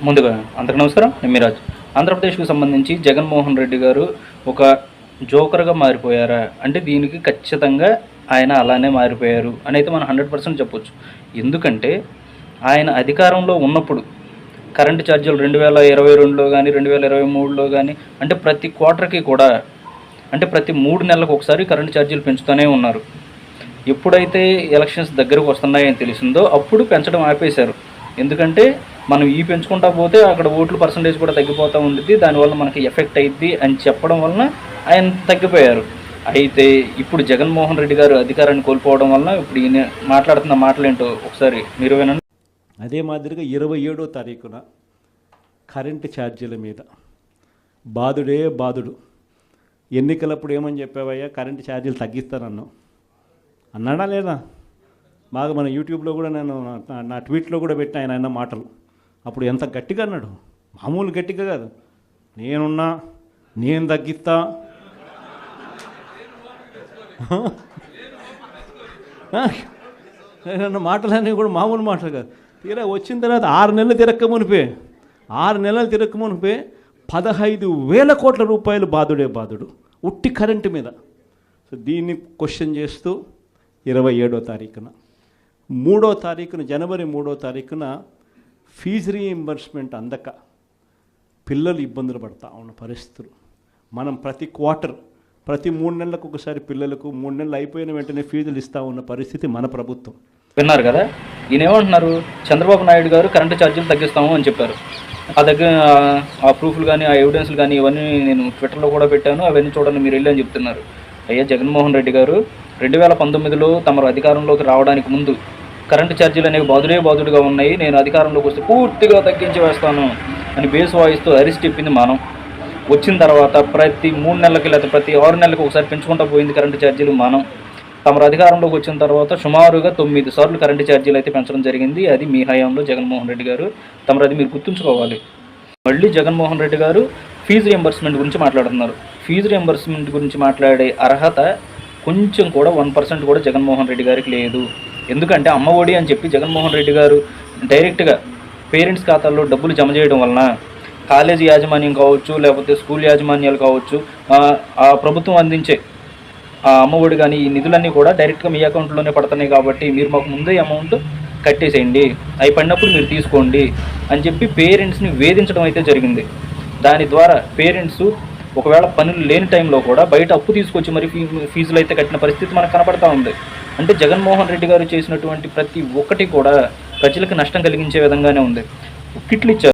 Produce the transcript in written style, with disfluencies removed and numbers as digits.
ముందుగా అందరికీ నమస్కారం. నేను మీరాజ్. ఆంధ్రప్రదేశ్కు సంబంధించి జగన్మోహన్ రెడ్డి గారు ఒక జోకర్గా మారిపోయారా అంటే దీనికి ఖచ్చితంగా ఆయన అలానే మారిపోయారు అని అయితే మనం 100% చెప్పొచ్చు. ఎందుకంటే ఆయన అధికారంలో ఉన్నప్పుడు కరెంటు ఛార్జీలు 2022లో కానీ 2023లో కానీ అంటే ప్రతి క్వార్టర్కి కూడా అంటే ప్రతి 3 నెలలకు ఒకసారి కరెంటు ఛార్జీలు పెంచుతూనే ఉన్నారు. ఎప్పుడైతే ఎలక్షన్స్ దగ్గరకు వస్తున్నాయని తెలిసిందో అప్పుడు పెంచడం ఆపేశారు. ఎందుకంటే మనం పెంచుకుంటా పోతే అక్కడ ఓట్ల పర్సంటేజ్ కూడా తగ్గిపోతూ ఉంటుంది, దానివల్ల మనకి ఎఫెక్ట్ అయ్యిద్ది అని చెప్పడం వలన ఆయన తగ్గిపోయారు. అయితే ఇప్పుడు జగన్మోహన్ రెడ్డి గారు అధికారాన్ని కోల్పోవడం వలన ఇప్పుడు ఈయన మాట్లాడుతున్న మాటలేంటో ఒకసారి మీరు వినండి. అదే మాదిరిగా 27వ తారీఖున కరెంటు ఛార్జీల మీద బాధుడే బాధుడు. ఎన్నికలప్పుడు ఏమని చెప్పావయ్యా, కరెంటు ఛార్జీలు తగ్గిస్తానన్నావు అన్నాడా లేదా? బాగా మన యూట్యూబ్లో కూడా నేను నా ట్వీట్లో కూడా పెట్టిన ఆయన అన్న మాటలు. అప్పుడు ఎంత గట్టిగా అన్నాడు, మామూలు గట్టిగా కాదు. నేను తగ్గిస్తా, మాటలన్నీ కూడా మామూలు మాటలు కాదు. తీరా వచ్చిన తర్వాత 6 నెలలు తిరక్క మునిపే 15,000 కోట్ల రూపాయలు బాధుడే బాధుడు ఉట్టి కరెంటు మీద. సో దీన్ని క్వశ్చన్ చేస్తూ 27వ తారీఖున 3వ తారీఖున జనవరి 3వ తారీఖున ఫీజు రీయింబర్స్మెంట్ అందక పిల్లలు ఇబ్బందులు పడతా ఉన్న పరిస్థితులు. మనం ప్రతి క్వార్టర్ ప్రతి 3 నెలలకు ఒకసారి పిల్లలకు 3 నెలలు అయిపోయిన వెంటనే ఫీజులు ఇస్తూ ఉన్న పరిస్థితి మన ప్రభుత్వం. విన్నారు కదా, ఈయన ఏమంటున్నారు, చంద్రబాబు నాయుడు గారు కరెంటు ఛార్జీలు తగ్గిస్తాము అని చెప్పారు. ఆ దగ్గర ఆ ప్రూఫ్లు కానీ ఆ ఎవిడెన్స్లు కానీ ఇవన్నీ నేను ట్విట్టర్లో కూడా పెట్టాను, అవన్నీ చూడండి మీరు వెళ్ళి అని చెప్తున్నారు. అయ్యా జగన్మోహన్ రెడ్డి గారు 2019లో తమరు అధికారంలోకి రావడానికి ముందు కరెంటు ఛార్జీలు అనేవి బాధుడుగా ఉన్నాయి, నేను అధికారంలోకి వస్తే పూర్తిగా తగ్గించి వేస్తాను అని బేస్ వాయిస్తూ అరెస్ట్ చెప్పింది మనం. వచ్చిన తర్వాత ప్రతి 3 నెలలకి లేకపోతే ప్రతి 6 నెలలకు ఒకసారి పెంచుకుంటూ పోయింది కరెంటు ఛార్జీలు మనం. తమరు అధికారంలోకి వచ్చిన తర్వాత సుమారుగా 9 సార్లు కరెంటు ఛార్జీలు అయితే పెంచడం జరిగింది. అది మీ హయాంలో జగన్మోహన్ రెడ్డి గారు. తమరు అది మీరు గుర్తుంచుకోవాలి. మళ్ళీ జగన్మోహన్ రెడ్డి గారు ఫీజు రియంబర్స్మెంట్ గురించి మాట్లాడుతున్నారు. ఫీజు రియంబర్స్మెంట్ గురించి మాట్లాడే అర్హత కొంచెం కూడా 1% కూడా జగన్మోహన్ రెడ్డి గారికి లేదు. ఎందుకంటే అమ్మ ఒడి అని చెప్పి జగన్మోహన్ రెడ్డి గారు డైరెక్ట్గా పేరెంట్స్ ఖాతాల్లో డబ్బులు జమ చేయడం వలన కాలేజీ యాజమాన్యం కావచ్చు లేకపోతే స్కూల్ యాజమాన్యాలు కావచ్చు ఆ ప్రభుత్వం అందించే ఆ అమ్మ ఒడి కానీ ఈ నిధులన్నీ కూడా డైరెక్ట్గా మీ అకౌంట్లోనే పడుతున్నాయి. కాబట్టి మీరు మాకు ముందే అమౌంట్ కట్టేసేయండి, అవి పడినప్పుడు మీరు తీసుకోండి అని చెప్పి పేరెంట్స్ని వేధించడం అయితే జరిగింది. దాని ద్వారా పేరెంట్స్ ఒకవేళ పనులు లేని టైంలో కూడా బయట అప్పు తీసుకొచ్చి మరి ఫీజులు అయితే కట్టిన పరిస్థితి మనకు కనపడతా ఉంది. అంటే జగన్మోహన్ రెడ్డి గారు చేసినటువంటి ప్రతి ఒక్కటి కూడా ప్రజలకు నష్టం కలిగించే విధంగానే ఉంది. కిట్లు ఇచ్చారు.